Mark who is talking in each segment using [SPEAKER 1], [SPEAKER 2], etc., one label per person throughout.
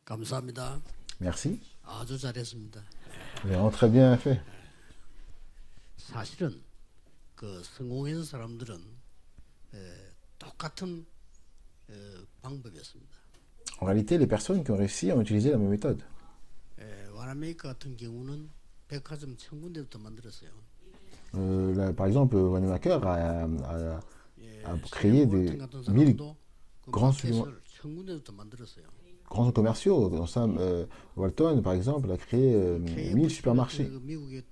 [SPEAKER 1] 감사합니다.
[SPEAKER 2] Merci.
[SPEAKER 1] 아주 잘했습니다.
[SPEAKER 2] Vous avez vraiment très bien fait.
[SPEAKER 1] 사실은 그 성공한 사람들은 똑같은 방법이었습니다.
[SPEAKER 2] En réalité, les personnes qui ont réussi ont utilisé la même méthode.
[SPEAKER 1] 와나메이커 같은 경우는 백화점 천 군데부터 만들었어요.
[SPEAKER 2] Là, par exemple, Wanamaker a créé des
[SPEAKER 1] 월 같은
[SPEAKER 2] 1000
[SPEAKER 1] 사람도 그
[SPEAKER 2] grands
[SPEAKER 1] 마켓을 천 군데부터 만들었어요.
[SPEAKER 2] grands commerciaux. Dans ça, Walton, par exemple, a créé 1000 supermarchés.
[SPEAKER 1] 그 미국에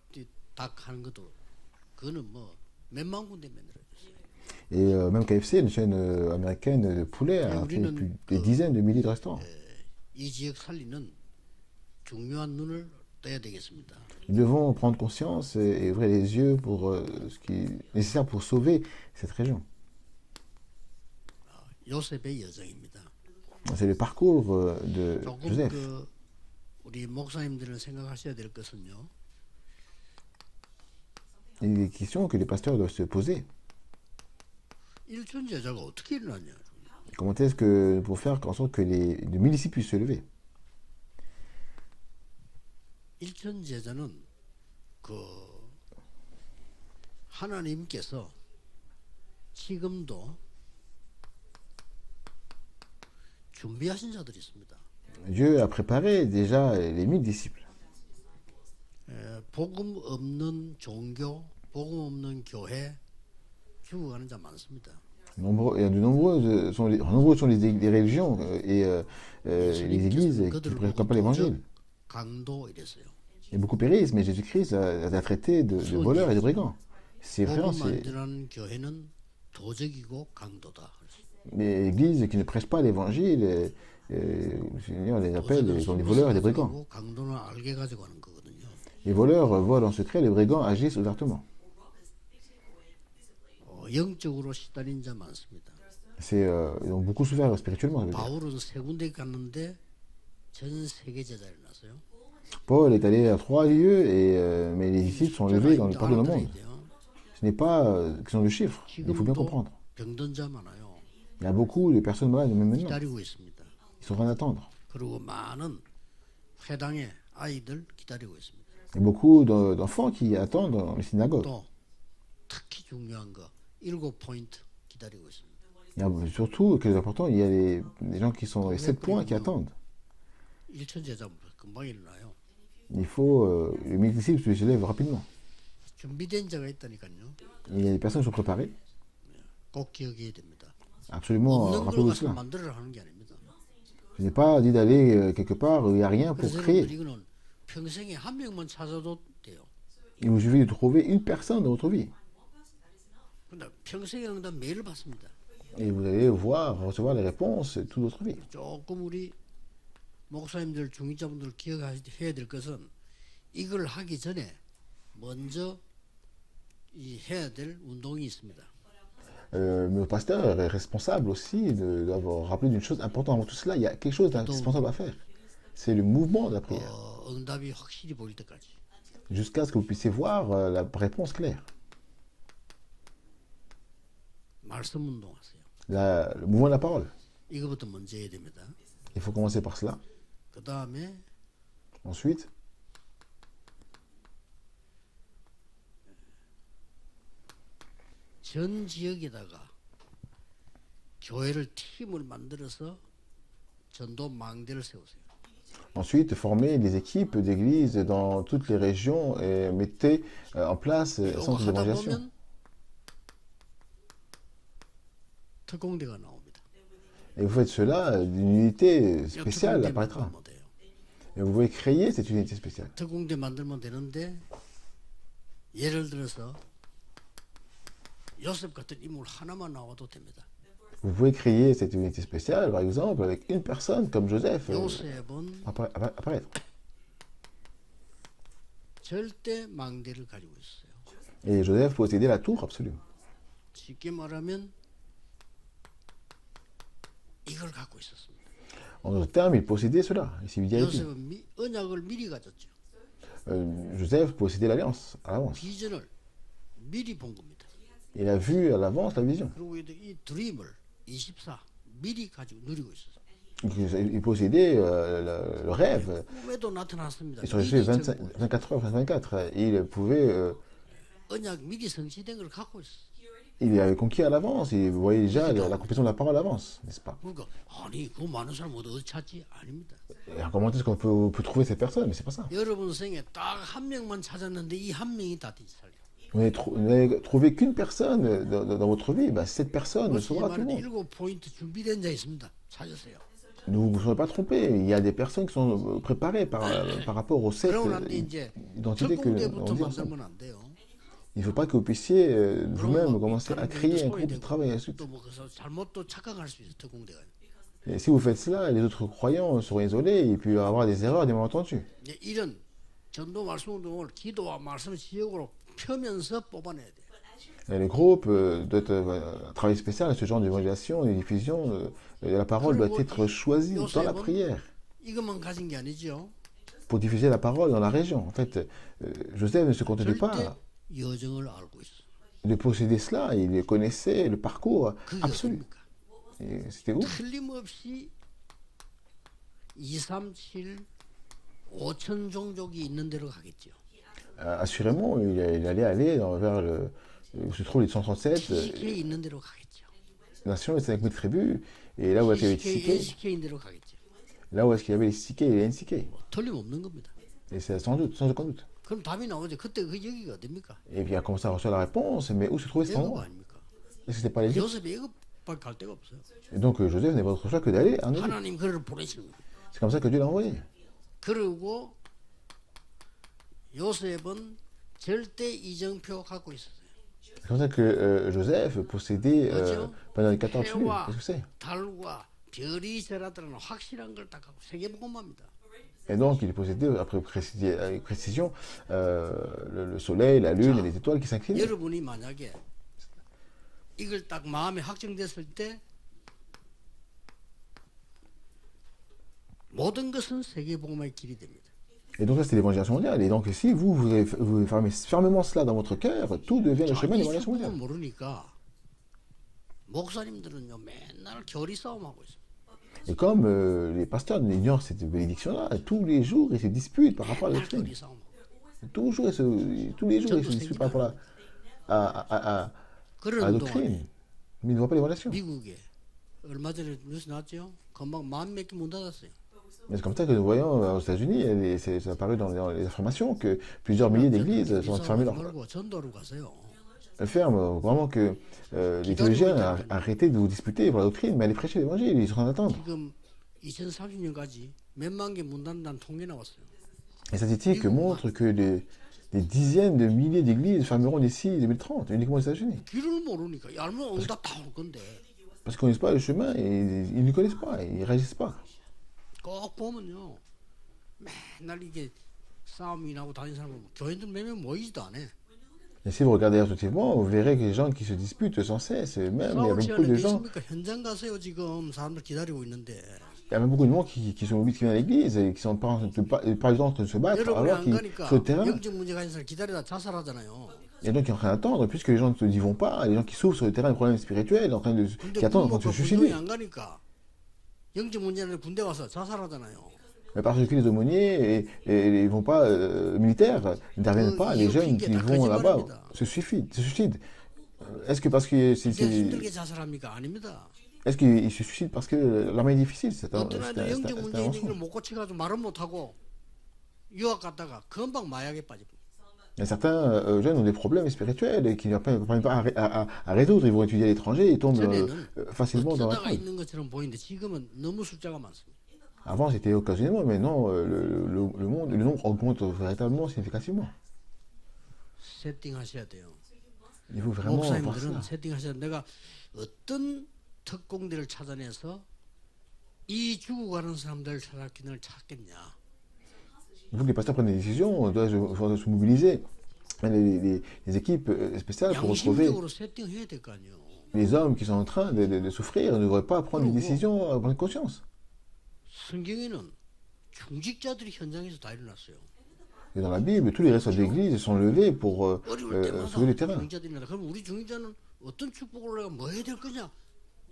[SPEAKER 1] 닭 하는 것도 그거는 뭐 몇만 군데 만들었어요.
[SPEAKER 2] Et même KFC, une chaîne américaine de poulet, a fait des dizaines de milliers de restaurants.
[SPEAKER 1] 이 지역 살리는 중요한 눈을 떠야 되겠습니다.
[SPEAKER 2] Nous devons prendre conscience et ouvrir les yeux pour ce qui est nécessaire pour sauver cette région.
[SPEAKER 1] 요셉의 여정입니다.
[SPEAKER 2] C'est le parcours de
[SPEAKER 1] 조금
[SPEAKER 2] Joseph.
[SPEAKER 1] 그 우리 목사님들은 생각하셔야 될 것은요.
[SPEAKER 2] Il y a des questions que les pasteurs doivent se poser.
[SPEAKER 1] 일천 제자가 어떻게 일어났냐?
[SPEAKER 2] Comment est-ce que pour faire en sorte que les 1000 disciples puissent se lever?
[SPEAKER 1] 일천 제자는 그 하나님께서 지금도 준비하신 자들이 있습니다.
[SPEAKER 2] Dieu a préparé déjà les 1000 disciples.
[SPEAKER 1] 복음 없는 종교, 복음 없는 교회 죽어가는 자 많습니다.
[SPEAKER 2] Nombreux sont les religions et les églises qui ne prêchent pas l'évangile.
[SPEAKER 1] 강도 이랬어요.
[SPEAKER 2] Et beaucoup périssent, mais Jésus-Christ a traité de voleurs et de brigands. C'est vrai,
[SPEAKER 1] 복음 만드는 교회는 도적이고 강도다.
[SPEAKER 2] les églises qui ne prêchent pas l'évangile, le Seigneur les appelle, ils sont des voleurs et des brigands.
[SPEAKER 1] 강도는 알게 가지고 하는 거거든요.
[SPEAKER 2] Les voleurs volent en secret, les brigands agissent ouvertement.
[SPEAKER 1] 영적으로 시달린 자 많습니다.
[SPEAKER 2] Ils ont beaucoup souffert spirituellement.
[SPEAKER 1] 바울은 세 군데 갔는데 전 세계 제자를 났어요.
[SPEAKER 2] Paul est allé à 3 lieux, mais les disciples sont levés partout dans le monde. Ce n'est pas question de chiffres, il faut bien comprendre.
[SPEAKER 1] 병든 자 많아요.
[SPEAKER 2] Il y a beaucoup de personnes malades, même maintenant.
[SPEAKER 1] 기다리고 있습니다.
[SPEAKER 2] Ils sont en train d'attendre.
[SPEAKER 1] 그리고 많은 회당의 아이들 기다리고 있습니다.
[SPEAKER 2] Il y a beaucoup d'enfants qui attendent dans les synagogues.
[SPEAKER 1] 또 특히 중요한 거 7포인트 기다리고 있습니다.
[SPEAKER 2] Il y a surtout, ce qui est important, il y a les gens qui sont les 7 points qui attendent.
[SPEAKER 1] 일천 제자 금방 일어나요.
[SPEAKER 2] Il faut les 1000 disciples se lèvent rapidement.
[SPEAKER 1] 준비된 자가 있다니까요.
[SPEAKER 2] Il y a des personnes qui sont préparées.
[SPEAKER 1] 꼭 기억해야 됩니다.
[SPEAKER 2] Absolument,
[SPEAKER 1] 없는 걸
[SPEAKER 2] rappelez-vous
[SPEAKER 1] 가서
[SPEAKER 2] cela.
[SPEAKER 1] 만들어라 하는 게 아닙니다.
[SPEAKER 2] Je n'ai pas dit d'aller quelque part où il n'y a rien pour
[SPEAKER 1] 그래서
[SPEAKER 2] créer.
[SPEAKER 1] 여러분들 이거는 평생에 한 명만 찾아도 돼요.
[SPEAKER 2] Il vous suffit de trouver une personne dans votre vie.
[SPEAKER 1] 근데 평생의 응답 매일 받습니다.
[SPEAKER 2] Et vous allez voir, recevoir les réponses toute votre vie.
[SPEAKER 1] 조금 우리 목사님들, 중직자분들 기억해야 될 것은 이걸 하기 전에 먼저 해야 될 운동이 있습니다.
[SPEAKER 2] Le pasteur est responsable aussi d'avoir rappelé d'une chose importante avant tout cela. Il y a quelque chose d'indispensable à faire. C'est le mouvement de la prière.
[SPEAKER 1] 응답이 확실히 보일 때까지.
[SPEAKER 2] Jusqu'à ce que vous puissiez voir la réponse claire.
[SPEAKER 1] 말씀 운동하세요.
[SPEAKER 2] Le mouvement de la parole.
[SPEAKER 1] 이거부터 먼저 해야 됩니다.
[SPEAKER 2] Il faut commencer par cela.
[SPEAKER 1] 그 다음에
[SPEAKER 2] Ensuite,
[SPEAKER 1] 전 지역에다가 교회를 팀을 만들어서 전도 망대를 세우세요.
[SPEAKER 2] ensuite, formez des équipes d'églises dans toutes les régions et mettez en place un
[SPEAKER 1] 이거
[SPEAKER 2] centre
[SPEAKER 1] 하다
[SPEAKER 2] d'évangélisation.
[SPEAKER 1] 보면 특공대가 나옵니다.
[SPEAKER 2] Et vous faites cela, une unité spéciale
[SPEAKER 1] 특공대
[SPEAKER 2] apparaîtra.
[SPEAKER 1] 만들면 돼요.
[SPEAKER 2] Et vous pouvez créer cette unité spéciale.
[SPEAKER 1] 특공대 만들면 되는데 예를 들어서 요셉 같은 인물 하나만 나와도 됩니다.
[SPEAKER 2] Vous pouvez créer cette unité spéciale, par exemple, avec une personne comme Joseph
[SPEAKER 1] 요셉은
[SPEAKER 2] apparaître.
[SPEAKER 1] 절대 망대를 가지고 있어요.
[SPEAKER 2] Et Joseph possédait la tour absolue.
[SPEAKER 1] 쉽게 말하면 이걸 갖고 있었습니다.
[SPEAKER 2] En d'autres termes, il possédait cela. Ici, il dit
[SPEAKER 1] 요셉은 언약을 미리 가졌죠.
[SPEAKER 2] Joseph possédait l'alliance à l'avance.
[SPEAKER 1] 비전을 미리 본 겁니다.
[SPEAKER 2] Il a vu à l'avance la vision.
[SPEAKER 1] 그리고 이 드림을 24 미리 가지고 누리고 있었어요.
[SPEAKER 2] Il possédait le rêve.
[SPEAKER 1] 꿈에도 나타났습니다.
[SPEAKER 2] Il surgissait
[SPEAKER 1] 미리 정복.
[SPEAKER 2] 24 heures, 24. Il pouvait,
[SPEAKER 1] 언약 미리 성취된 걸 갖고 있어.
[SPEAKER 2] il avait conquis à l'avance. Il voyait déjà l'accomplissement de la parole à l'avance, n'est-ce pas?
[SPEAKER 1] 그러니까 아니 그 많은 사람 어디 찾지? 아닙니다.
[SPEAKER 2] Et comment est-ce qu'on peut trouver ces personnes? Mais c'est pas ça.
[SPEAKER 1] 여러분 생에 딱 한 명만 찾았는데 이 한 명이 다 살려.
[SPEAKER 2] Vous n'avez trouvé qu'une personne dans votre vie, ben, cette personne sauvera tout le monde.
[SPEAKER 1] 일곱 포인트 준비된 자 있습니다. 찾으세요.
[SPEAKER 2] Ne vous serez pas trompé. Il y a des personnes qui sont préparées par rapport aux sept
[SPEAKER 1] 그러고 난뒤 이제
[SPEAKER 2] identités que l'on
[SPEAKER 1] 특공대부터
[SPEAKER 2] dit ensemble.
[SPEAKER 1] 만들면 안 돼요.
[SPEAKER 2] Il ne faut pas que vous puissiez vous-même commencer à créer un groupe de travail ensuite.
[SPEAKER 1] 또뭐 그래서 잘못 또 착각할 수 있어 특공대가.
[SPEAKER 2] Et si vous faites cela, les autres croyants seront isolés et puis il va y avoir des erreurs, des malentendus.
[SPEAKER 1] 이제 이런 전도 말씀 운동을 기도와 말씀 지역으로 펴면서 뽑아내야 돼.
[SPEAKER 2] Et le groupe doit être un travail spécial, ce genre d'évangélisation, de diffusion, la parole doit être choisie dans la prière
[SPEAKER 1] 이것만 가진 게 아니죠.
[SPEAKER 2] pour diffuser la parole dans la région. En fait, Joseph ne se contentait
[SPEAKER 1] 절대
[SPEAKER 2] pas
[SPEAKER 1] 여정을 알고 있어.
[SPEAKER 2] de posséder cela, il connaissait le parcours
[SPEAKER 1] 그게
[SPEAKER 2] absolu.
[SPEAKER 1] 어딥니까?
[SPEAKER 2] Et c'était où?
[SPEAKER 1] 틀림없이 2, 3, 7, 5천 종족이 있는 데로 가겠죠.
[SPEAKER 2] Assurément, il allait aller vers où se trouvent les 137
[SPEAKER 1] TCK 있는 데로 가겠죠.
[SPEAKER 2] nations et 5000 tribus, et là où il y avait les
[SPEAKER 1] TCK,
[SPEAKER 2] Siké,
[SPEAKER 1] NCK인 데로 가겠죠.
[SPEAKER 2] là où est-ce qu'il y avait les Siké et les NCK.
[SPEAKER 1] 틀림없는 겁니다.
[SPEAKER 2] Et c'est sans doute, sans aucun doute.
[SPEAKER 1] 그럼 답이 나오죠. 그때 그 여기가 어딥니까?
[SPEAKER 2] Et puis il a commencé à recevoir la réponse, mais où se trouvait cet
[SPEAKER 1] 애굽
[SPEAKER 2] endroit?
[SPEAKER 1] 아닙니까?
[SPEAKER 2] Est-ce que c'était pas l'Égypte?
[SPEAKER 1] 요셉이 애굽밖에 갈 데가 없어요.
[SPEAKER 2] Et donc Joseph n'avait pas d'autre choix que d'aller en Égypte.
[SPEAKER 1] 하나님 그를 보내시는 거예요.
[SPEAKER 2] C'est comme ça que Dieu l'a envoyé.
[SPEAKER 1] 그리고 요셉은 절대 이정표 갖고 있었어요.
[SPEAKER 2] C'est comme ça que Joseph possédait pendant les 14 tribus.
[SPEAKER 1] 해와
[SPEAKER 2] Qu'est-ce que c'est?
[SPEAKER 1] 달과 별이 세라들은 확실한 걸 딱 갖고 세계복음화입니다.
[SPEAKER 2] Et donc il possédait, après avec précision, le soleil, la lune et les étoiles qui s'inclinaient.
[SPEAKER 1] 여러분이 만약에 이걸 딱 마음에 확정됐을 때 모든 것은 세계복음화의 길이 됩니다.
[SPEAKER 2] Et donc ça c'est l'évangélisation mondiale. Et donc si vous fermez fermement cela dans votre cœur, tout devient le chemin de
[SPEAKER 1] 이
[SPEAKER 2] l'évangélisation
[SPEAKER 1] 축복을
[SPEAKER 2] mondiale.
[SPEAKER 1] 모르니까 목사님들은요 맨날 결의 싸움하고 있어요.
[SPEAKER 2] Et comme les pasteurs ignorent cette bénédiction-là, tous les jours ils se disputent par rapport à la
[SPEAKER 1] 맨날
[SPEAKER 2] doctrine.
[SPEAKER 1] 결의 싸움하고.
[SPEAKER 2] Tous les jours ils se disputent par rapport à
[SPEAKER 1] 그런
[SPEAKER 2] la
[SPEAKER 1] 동안에
[SPEAKER 2] doctrine. Mais ils ne voient pas l'évangélisation.
[SPEAKER 1] 미국에 얼마 전에 뉴스 나왔죠? 금방 10,000개 문 닫았어요.
[SPEAKER 2] Mais c'est comme ça que nous voyons aux États-Unis, et c'est apparu dans les informations, que plusieurs milliers d'églises sont fermées
[SPEAKER 1] 말고 전도로 가세요.
[SPEAKER 2] fermes. Vraiment que les théologiens arrêtaient de vous disputer pour la doctrine, mais allez prêcher l'évangile, ils sont en train d'attendre.
[SPEAKER 1] 지금 2030년까지 몇만 개 문 닫는다는 통계 나왔어요.
[SPEAKER 2] Les statistiques montrent que des dizaines de milliers d'églises fermeront d'ici 2030, uniquement aux États-Unis.
[SPEAKER 1] 길을 모르니까 알면 응답 다 올 건데
[SPEAKER 2] Parce qu'ils ne connaissent pas le chemin, et ils ne connaissent pas, ils ne réagissent pas.
[SPEAKER 1] 꼭 보면요 맨날 이게 싸움이 나고 다니는 사람은 교인들 몇 명 모이지도 않아.
[SPEAKER 2] Et si vous regardez attentivement, vous verrez que les gens qui se disputent sans cesse, même il y a
[SPEAKER 1] 싸울
[SPEAKER 2] beaucoup
[SPEAKER 1] 시간이
[SPEAKER 2] de gens,
[SPEAKER 1] 있습니까? 현장 가세요. 지금 사람들 기다리고 있는데
[SPEAKER 2] il y a même beaucoup de gens qui sont mobiles, qui viennent à l'église et qui sont pas du temps en train de se battre,
[SPEAKER 1] 여러분이
[SPEAKER 2] alors
[SPEAKER 1] 안
[SPEAKER 2] qu'ils
[SPEAKER 1] 가니까
[SPEAKER 2] sur le terrain.
[SPEAKER 1] 영적 문제가 있는 사람 기다리다 자살하잖아요.
[SPEAKER 2] Et donc, ils sont en train d'attendre, puisque les gens ne y vont pas, les gens qui souffrent sur le terrain de problèmes spirituels, en train de,
[SPEAKER 1] 근데
[SPEAKER 2] qui attendent en train de
[SPEAKER 1] 군목과
[SPEAKER 2] se
[SPEAKER 1] 군종이
[SPEAKER 2] suicider.
[SPEAKER 1] 안 가니까 영적 문제는 군대 와서 자살하잖아요.
[SPEAKER 2] Mais parce que les aumôniers et ils vont pas militaires n'interviennent pas, les jeunes qui vont là-bas se suicident. Est-ce que parce que
[SPEAKER 1] 근데 힘들게 자살합니까? 아닙니다.
[SPEAKER 2] est-ce qu'ils se suicident parce que l'armée est difficile?
[SPEAKER 1] 어떤 아이들 영적
[SPEAKER 2] un
[SPEAKER 1] 문제 있는 걸
[SPEAKER 2] mensonge.
[SPEAKER 1] 못 고쳐가지고 말은 못하고 유학 갔다가 금방 마약에 빠집니다.
[SPEAKER 2] Il y a certains jeunes ont des problèmes spirituels et qui ne parviennent pas à résoudre. Ils vont étudier à l'étranger et tombent facilement dans la
[SPEAKER 1] 어쩌다가
[SPEAKER 2] fraude.
[SPEAKER 1] 있는 것처럼 보이는데 지금은 너무 숫자가 많습니다.
[SPEAKER 2] Avant, c'était occasionnellement, mais non, le nombre augmente véritablement significativement.
[SPEAKER 1] 세팅하셔야 돼요.
[SPEAKER 2] Il faut vraiment voir
[SPEAKER 1] 목사님들은
[SPEAKER 2] cela.
[SPEAKER 1] 세팅하셔야 돼요. 내가 어떤 특공대를 찾아내서 이 죽어가는 사람들을 찾았기를 찾겠냐.
[SPEAKER 2] Il faut que les pasteurs prennent des décisions, on doit se mobiliser, les équipes spéciales pour retrouver
[SPEAKER 1] 양심적으로 세팅해야 될 거 아니에요.
[SPEAKER 2] les hommes qui sont en train de souffrir, ne devraient pas prendre des décisions à bonne conscience.
[SPEAKER 1] 성경에는 중직자들이 현장에서 다 일어났어요.
[SPEAKER 2] Et dans la Bible, tous les responsables d'église sont levés pour
[SPEAKER 1] 어려울 때마다
[SPEAKER 2] sauver le terrain.
[SPEAKER 1] 중직자들이 일어나. 그럼 우리 중직자는 어떤 축복을 내가 뭐 해야 될 거냐?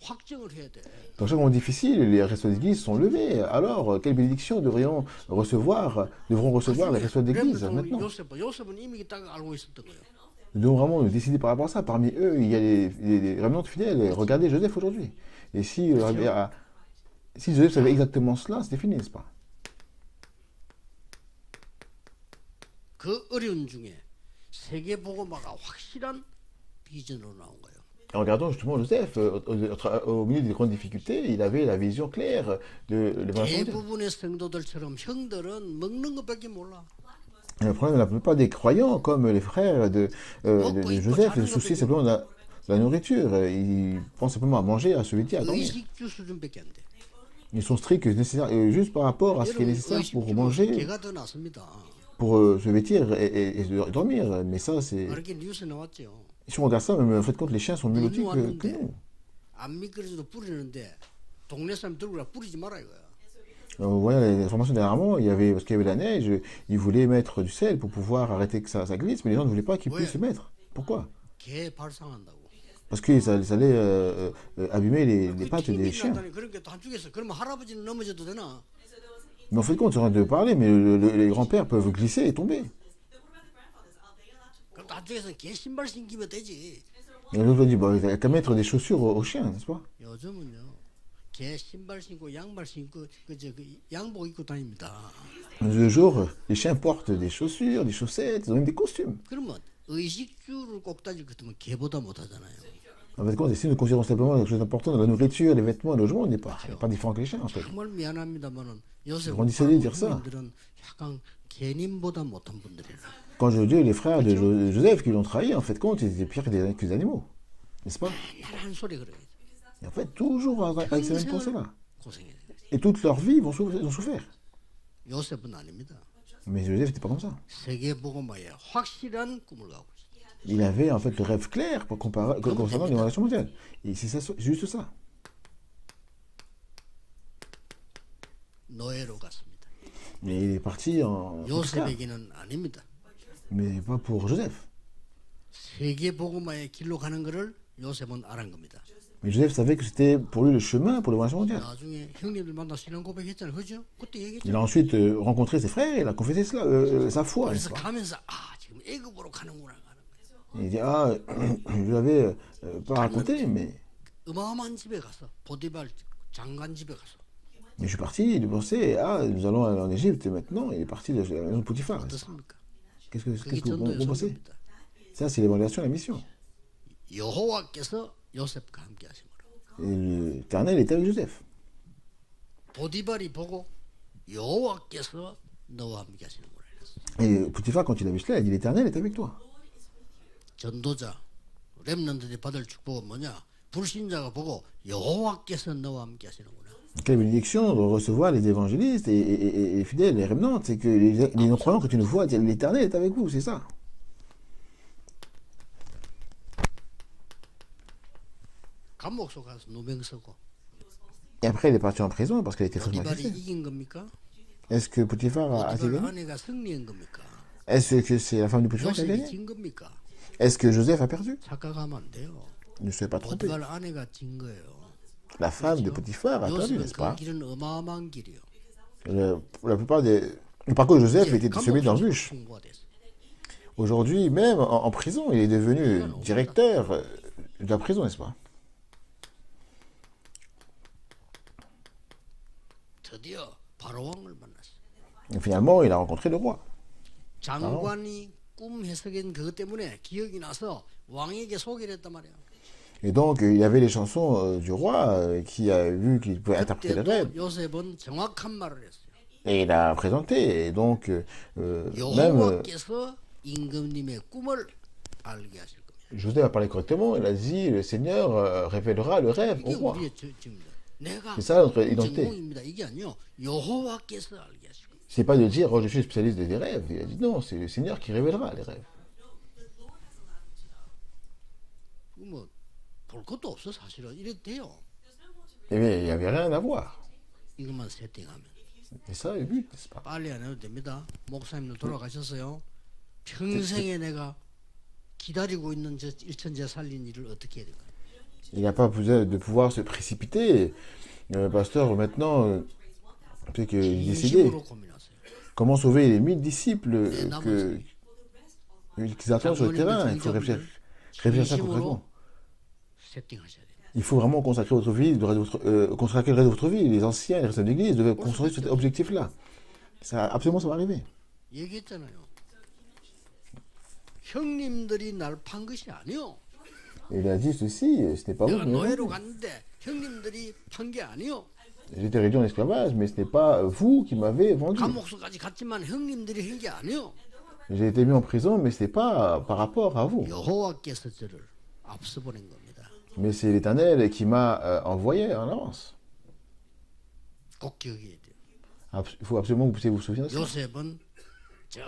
[SPEAKER 1] 확정을 해야 돼.
[SPEAKER 2] Dans chaque moment difficile, les restos d'église sont levés. Alors, quelle bénédiction devront recevoir les restos d'église maintenant?
[SPEAKER 1] 요셉은 이미 딱 알고 있었던 거예요.
[SPEAKER 2] Nous devons vraiment nous décider par rapport à ça. Parmi eux, il y a les remnants fidèles. Regardez Joseph aujourd'hui. Et si Joseph savait exactement cela, c'était fini, n'est-ce pas?
[SPEAKER 1] 그 어려운 중에 세계 복음화가 확실한 비전으로 나온 거예요.
[SPEAKER 2] En regardant justement Joseph, au milieu des grandes difficultés, il avait la vision claire de l'évangile mondial.
[SPEAKER 1] 대부분의 성도들처럼 형들은 먹는 것밖에 몰라.
[SPEAKER 2] Le problème de la plupart des croyants, comme les frères de Joseph, le souci simplement de la nourriture. Ils pensent simplement à manger, à se vêtir, à dormir.
[SPEAKER 1] 의식주 수준밖에 안 돼.
[SPEAKER 2] Ils sont stricts nécessaires, juste par rapport à ce qui est nécessaire pour manger,
[SPEAKER 1] 개가 더 낫습니다.
[SPEAKER 2] pour se vêtir et dormir. Mais ça, c'est...
[SPEAKER 1] 그렇게 뉴스에 나왔죠.
[SPEAKER 2] Si on regarde ça, même en fait, compte, les chiens sont mieux lotis que nous.
[SPEAKER 1] 안 미끄러져도 뿌리는데 동네 사람 들고 가 뿌리지 마라 이거야.
[SPEAKER 2] Vous voyez les informations dernièrement, parce qu'il y avait la neige, ils voulaient mettre du sel pour pouvoir arrêter que ça glisse, mais les gens ne voulaient pas qu'ils puissent le mettre. Pourquoi?
[SPEAKER 1] 개 발상한다고.
[SPEAKER 2] Parce que ça allait abîmer les pattes des chiens.
[SPEAKER 1] 그렇게 또 한쪽에서 그러면 할아버지는 넘어져도 되나?
[SPEAKER 2] Mais en fait, compte, c'est en train de parler, mais les grands-pères peuvent glisser et tomber.
[SPEAKER 1] 그럼 한쪽에서 개 신발 신기면 되지.
[SPEAKER 2] Et l'autre a dit, bah, il n'y a qu'à mettre des chaussures aux chiens, n'est-ce pas?
[SPEAKER 1] 요즘은요. 개 신발 신고 양발 신고 그 양복 입고 다닙니다.
[SPEAKER 2] De nos jours, les chiens portent des chaussures, des chaussettes, ils ont même des costumes.
[SPEAKER 1] 그러면 의식주를 꼭 따질 것 같으면 개보다 못하잖아요.
[SPEAKER 2] En fait, si nous considérons simplement quelque chose d'important dans la nourriture, les vêtements, le logement, on n'est pas différent que les chiens, en fait.
[SPEAKER 1] 정말 미안합니다만은 요새
[SPEAKER 2] On dit dire ça.
[SPEAKER 1] 국민들은 약간 개님보다 못한 분들이라.
[SPEAKER 2] Quand je dis les frères de Joseph qui l'ont trahi, en fait, compte, ils étaient pires que des animaux, n'est-ce pas?
[SPEAKER 1] 맨날 한 소리 그래요.
[SPEAKER 2] Et en fait, toujours avec ces mêmes pensées-là.
[SPEAKER 1] 고생해야 돼.
[SPEAKER 2] Et toute leur vie, ils ont souffert.
[SPEAKER 1] 요셉은 아닙니다.
[SPEAKER 2] Mais Joseph n'était pas comme ça.
[SPEAKER 1] 세계 복음화에 확실한 꿈을 가고 있어요.
[SPEAKER 2] Il avait en fait le rêve clair concernant l'évaluation mondiale. Et c'est juste ça.
[SPEAKER 1] 노예로 갔습니다.
[SPEAKER 2] Mais il est parti en esclave.
[SPEAKER 1] 요셉에게는 아닙니다.
[SPEAKER 2] Mais pas pour Joseph.
[SPEAKER 1] 세계 복음화의 길로 가는 것을 요셉은 알은 겁니다.
[SPEAKER 2] Mais Joseph savait que c'était pour lui le chemin pour l'évaluation mondiale.
[SPEAKER 1] 나중에 형님들 만나 신앙 고백했잖아요. 그죠? 그때 얘기했죠.
[SPEAKER 2] Il a ensuite rencontré ses frères et il a confessé cela, sa foi, n'est-ce
[SPEAKER 1] 그래서
[SPEAKER 2] pas?
[SPEAKER 1] 가면서 지금 애굽으로 가는구나 하는 거예요.
[SPEAKER 2] Il dit, je ne l'avais pas raconté, mais
[SPEAKER 1] 어마어마한 집에 가서 보디발 장관 집에 가서
[SPEAKER 2] je suis parti, il pensait, nous allons aller en Égypte, et maintenant, il est parti de la maison de Potiphar.
[SPEAKER 1] 어떻습니까?
[SPEAKER 2] Qu'est-ce
[SPEAKER 1] 그게
[SPEAKER 2] que
[SPEAKER 1] 전도의
[SPEAKER 2] vous pensez?
[SPEAKER 1] 소리입니다.
[SPEAKER 2] Ça, c'est l'évaluation de la mission.
[SPEAKER 1] 여호와께서 요셉과 함께 하신 거로.
[SPEAKER 2] Et l'Éternel était avec Joseph.
[SPEAKER 1] 보디발이 보고 여호와께서 너와 함께 하시는 거라 그랬어.
[SPEAKER 2] Et Potiphar, quand il a vu cela, il a dit, l'Éternel est avec toi.
[SPEAKER 1] 전도자 렘넌트들이 받을 축복은 뭐냐? 불신자가 보고 여호와께서 너와 함께 하시는구나.
[SPEAKER 2] Quelle bénédiction de recevoir les évangélistes et les fidèles, les remnants, c'est que les non-croyants, quand ils nous voient, disent, l'Éternel est avec vous, c'est ça.
[SPEAKER 1] 감옥 속 가서 누명 쓰고.
[SPEAKER 2] Et après, il est parti en prison parce qu'elle était très
[SPEAKER 1] 보디발이
[SPEAKER 2] maltraitée.
[SPEAKER 1] 이긴 겁니까?
[SPEAKER 2] Est-ce que Potiphar a assez
[SPEAKER 1] 보디발
[SPEAKER 2] gagné?
[SPEAKER 1] 아내가 승리한 겁니까?
[SPEAKER 2] Est-ce que c'est la femme de Potiphar qui a
[SPEAKER 1] 요셉이
[SPEAKER 2] gagné?
[SPEAKER 1] 진 겁니까?
[SPEAKER 2] Est-ce que Joseph a perdu?
[SPEAKER 1] 착각하면 안 돼요.
[SPEAKER 2] Ne se fait pas tromper.
[SPEAKER 1] 보디발 아내가 진 거예요.
[SPEAKER 2] La femme de Potiphar a perdu,
[SPEAKER 1] 요셉은
[SPEAKER 2] n'est-ce
[SPEAKER 1] 그
[SPEAKER 2] pas?
[SPEAKER 1] 길은 어마어마한 길이요.
[SPEAKER 2] La plupart le parcours de Joseph était semé
[SPEAKER 1] 감옥
[SPEAKER 2] d'embûches.
[SPEAKER 1] 통과가 됐어요.
[SPEAKER 2] Aujourd'hui, même en prison, il est devenu directeur de la prison, n'est-ce pas?
[SPEAKER 1] 드디어 바로왕을 만났어요.
[SPEAKER 2] Et finalement, il a rencontré le roi.
[SPEAKER 1] 장관이 꿈 해석인 그것 때문에 기억이 나서 왕에게 소개를 했단 말이야.
[SPEAKER 2] Et donc, il y avait les chansons du roi qui a vu qu'il pouvait interpréter les rêves.
[SPEAKER 1] 그때도 요셉은 정확한 말을 했어요.
[SPEAKER 2] Et il a présenté. Et donc, même
[SPEAKER 1] 여호와께서 임금님의 꿈을 알게 하실 겁니다.
[SPEAKER 2] Joseph a parlé correctement. Il a dit, le Seigneur révélera le rêve au
[SPEAKER 1] 이게
[SPEAKER 2] roi.
[SPEAKER 1] 우리의 증입니다. 내가
[SPEAKER 2] C'est ça notre identité.
[SPEAKER 1] 전공입니다. 이게 아니요. 여호와께서 알게 하실 겁니다.
[SPEAKER 2] C'est pas de dire, oh, je suis spécialiste des rêves. Il a dit, non, c'est le Seigneur qui révélera les rêves.
[SPEAKER 1] 뭐볼 것도 없어 사실은 이래도 돼요.
[SPEAKER 2] Eh bien, il n'y avait rien à voir.
[SPEAKER 1] 이것만 세팅하면
[SPEAKER 2] Et ça, le but, n'est-ce pas?
[SPEAKER 1] 빨리 안 해도 됩니다. 목사님들 돌아가셨어요. 평생에 내가 기다리고 있는 저 일천제 살린 일을 어떻게 해야 될까요?
[SPEAKER 2] Il n'y a pas besoin de pouvoir se précipiter. Pasteur, maintenant, peut-être qu'il est décédé.
[SPEAKER 1] 진심으로 고민하세요.
[SPEAKER 2] Comment sauver les 1000 disciples
[SPEAKER 1] 내 남은
[SPEAKER 2] qu'ils attendent sur le terrain? Il faut réfléchir à ça
[SPEAKER 1] 진심으로
[SPEAKER 2] concrètement.
[SPEAKER 1] 세팅하셔야 돼요.
[SPEAKER 2] Il faut vraiment consacrer votre vie, consacrer le reste de votre vie. Les anciens, les responsables d'église devaient construire cet objectif-là. Absolument, ça va arriver.
[SPEAKER 1] 얘기했잖아요. 형님들이 날 판 것이 아니요.
[SPEAKER 2] Il a dit ceci, ce n'est pas vous
[SPEAKER 1] 내가
[SPEAKER 2] qui m'avez
[SPEAKER 1] 노예로
[SPEAKER 2] vendu.
[SPEAKER 1] 갔는데 형님들이 판 게 아니요.
[SPEAKER 2] J'étais réduit en esclavage, mais ce n'est pas vous qui m'avez vendu.
[SPEAKER 1] 감옥수까지 갔지만 형님들이 한 게 아니요.
[SPEAKER 2] J'ai été mis en prison, mais ce n'est pas par rapport à vous.
[SPEAKER 1] 여호와께서 저를 앞서 보낸 겁니다.
[SPEAKER 2] Mais c'est l'Éternel qui m'a envoyé en avance.
[SPEAKER 1] 꼭 기억해야 돼요.
[SPEAKER 2] Il faut absolument que vous puissiez vous souvenir de ça.
[SPEAKER 1] 요셉은 저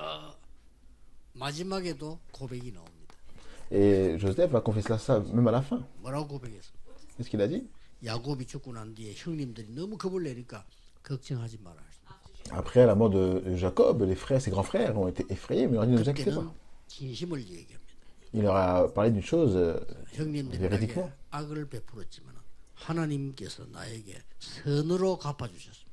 [SPEAKER 1] 마지막에도 고백이 나옵니다.
[SPEAKER 2] Et Joseph va confesser ça même à la fin.
[SPEAKER 1] 뭐라고 고백했어?
[SPEAKER 2] Qu'est-ce qu'il a dit?
[SPEAKER 1] 야곱이 죽고 난 뒤에 형님들이 너무 겁을 내니까 걱정하지 마라.
[SPEAKER 2] Après la mort de Jacob, les frères, ses grands frères ont été effrayés, mais il leur a dit ne vous inquiétez
[SPEAKER 1] 그때는
[SPEAKER 2] pas.
[SPEAKER 1] 진심을 얘기합니다.
[SPEAKER 2] Il leur a parlé d'une chose
[SPEAKER 1] 형님들이
[SPEAKER 2] véridiquement.
[SPEAKER 1] 나에게 악을 베풀었지만 하나님께서 나에게 선으로 갚아주셨습니다.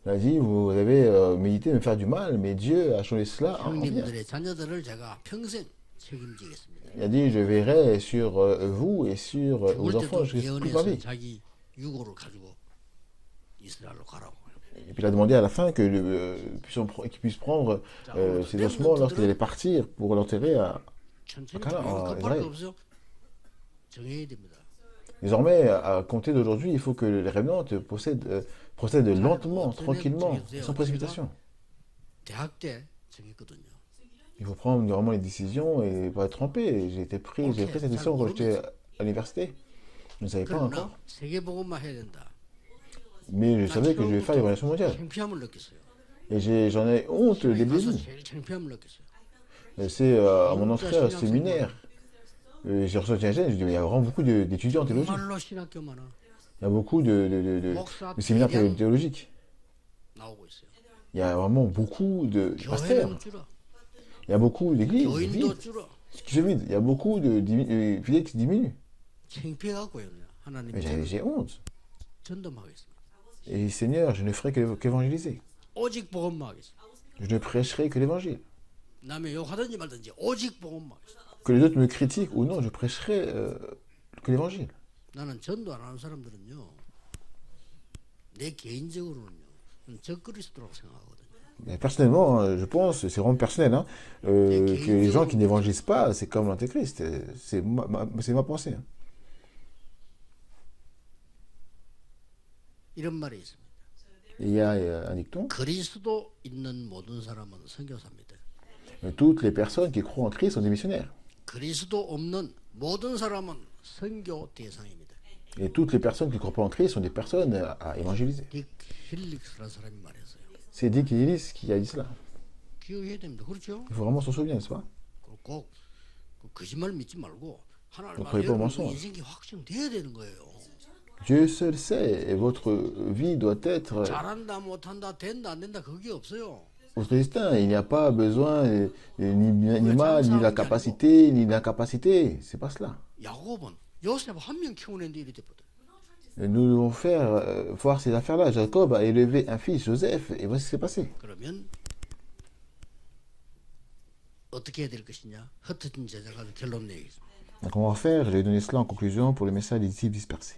[SPEAKER 2] Il a dit, vous avez médité me faire du mal, mais Dieu a changé cela en bien.
[SPEAKER 1] 형님들의 자녀들을 제가 평생 책임지겠습니다.
[SPEAKER 2] Il a dit, je veillerai sur vous et sur vos
[SPEAKER 1] 죽을
[SPEAKER 2] enfants
[SPEAKER 1] 때도
[SPEAKER 2] jusqu'à toute ma
[SPEAKER 1] 예언해서
[SPEAKER 2] vie.
[SPEAKER 1] 자기 유고를 가지고 이스라엘로 가라고.
[SPEAKER 2] Et puis il a demandé à la fin qu'il puisse prendre ses ossements lorsqu'il allait partir pour l'enterrer à
[SPEAKER 1] 천천히
[SPEAKER 2] 가나-
[SPEAKER 1] 급할 거
[SPEAKER 2] 이스라엘.
[SPEAKER 1] 없어요. 정해야 됩니다.
[SPEAKER 2] Désormais, à compter d'aujourd'hui, il faut que les révenantes procèdent lentement, tranquillement, sans précipitation.
[SPEAKER 1] 대학 때 정했거든요.
[SPEAKER 2] Il faut prendre vraiment les décisions et pas être trompé. J'ai pris cette décision quand j'étais à l'université. Je ne savais pas
[SPEAKER 1] 그러나
[SPEAKER 2] encore.
[SPEAKER 1] 세계복음만 해야 된다.
[SPEAKER 2] Mais je savais que je devais faire l'évaluation mondiale.
[SPEAKER 1] 창피함을 느꼈어요.
[SPEAKER 2] Et j'en ai honte dès le
[SPEAKER 1] 가서
[SPEAKER 2] début.
[SPEAKER 1] 제일 창피함을 느꼈어요.
[SPEAKER 2] C'est à mon entrée au séminaire. J'ai ressenti un gêne. Je dis, il y a vraiment beaucoup d'étudiants en théologie.
[SPEAKER 1] 정말로 신학교 많아
[SPEAKER 2] Il y a beaucoup de
[SPEAKER 1] 목사
[SPEAKER 2] séminaires
[SPEAKER 1] 대량
[SPEAKER 2] théologiques.
[SPEAKER 1] 나오고 있어요.
[SPEAKER 2] Il y a vraiment beaucoup de pasteurs.
[SPEAKER 1] 교회는 줄어,
[SPEAKER 2] Il y a beaucoup d'églises
[SPEAKER 1] 교인도
[SPEAKER 2] vides.
[SPEAKER 1] 줄어.
[SPEAKER 2] Qui se vident. Il y a beaucoup de fidèles qui diminuent.
[SPEAKER 1] 창피해갖고요. 하나님
[SPEAKER 2] Mais j'ai honte.
[SPEAKER 1] 전도하겠습니다.
[SPEAKER 2] Et Seigneur, je ne ferai qu'évangéliser.
[SPEAKER 1] 오직 복음만 하겠습니다.
[SPEAKER 2] Je ne prêcherai que l'évangile.
[SPEAKER 1] 남의 욕하든지 말든지 오직 복음만 하겠습니다.
[SPEAKER 2] Que les autres me critiquent ou non, je prêcherai que l'évangile.
[SPEAKER 1] 나는 전도 안 하는 사람들은요, 내 개인적으로는요, 적그리스도라고 생각하거든요.
[SPEAKER 2] Mais personnellement, je pense, c'est vraiment personnel, hein, que les gens qui n'évangélisent pas, c'est comme l'antéchrist. C'est ma pensée. Hein.
[SPEAKER 1] 이런 말이 있습니다.
[SPEAKER 2] Et il y a un dicton.
[SPEAKER 1] 그리스도 있는 모든 사람은 선교사입니다.
[SPEAKER 2] Toutes les personnes qui croient en Christ sont des missionnaires.
[SPEAKER 1] 그리스도 없는 모든 사람은 선교 대상입니다.
[SPEAKER 2] Et toutes les personnes qui ne croient pas en Christ sont des personnes à évangéliser.
[SPEAKER 1] 딕 힐릭스라는 사람이 말했어요.
[SPEAKER 2] C'est Dick Hillis qui a dit cela.
[SPEAKER 1] 기억해야 됩니다. 그렇죠?
[SPEAKER 2] Il faut vraiment s'en souvenir, n'est-ce pas?
[SPEAKER 1] 꼭 거짓말 믿지 말고 하나님
[SPEAKER 2] Donc, croyez pas au
[SPEAKER 1] 말대로
[SPEAKER 2] mensonge.
[SPEAKER 1] 인생이 확정돼야 되는 거예요.
[SPEAKER 2] Dieu seul sait, et votre vie doit être
[SPEAKER 1] 잘한다 못한다 된다 안 된다 그게 없어요.
[SPEAKER 2] votre destin. Il n'y a pas besoin ni mal, ni la capacité, ni l'incapacité. C'est pas cela.
[SPEAKER 1] 야곱은 요셉 한 명 키우는데 이래 됐거든.
[SPEAKER 2] Nous devons voir ces affaires-là. Jacob a élevé un fils, Joseph, et voici ce qui s'est passé.
[SPEAKER 1] 그러면 어떻게 해야 될 것이냐? 흩어진 제자가 결론 내겠습니다.
[SPEAKER 2] Donc on va faire, je vais donner cela en conclusion pour le message des disciples dispersés.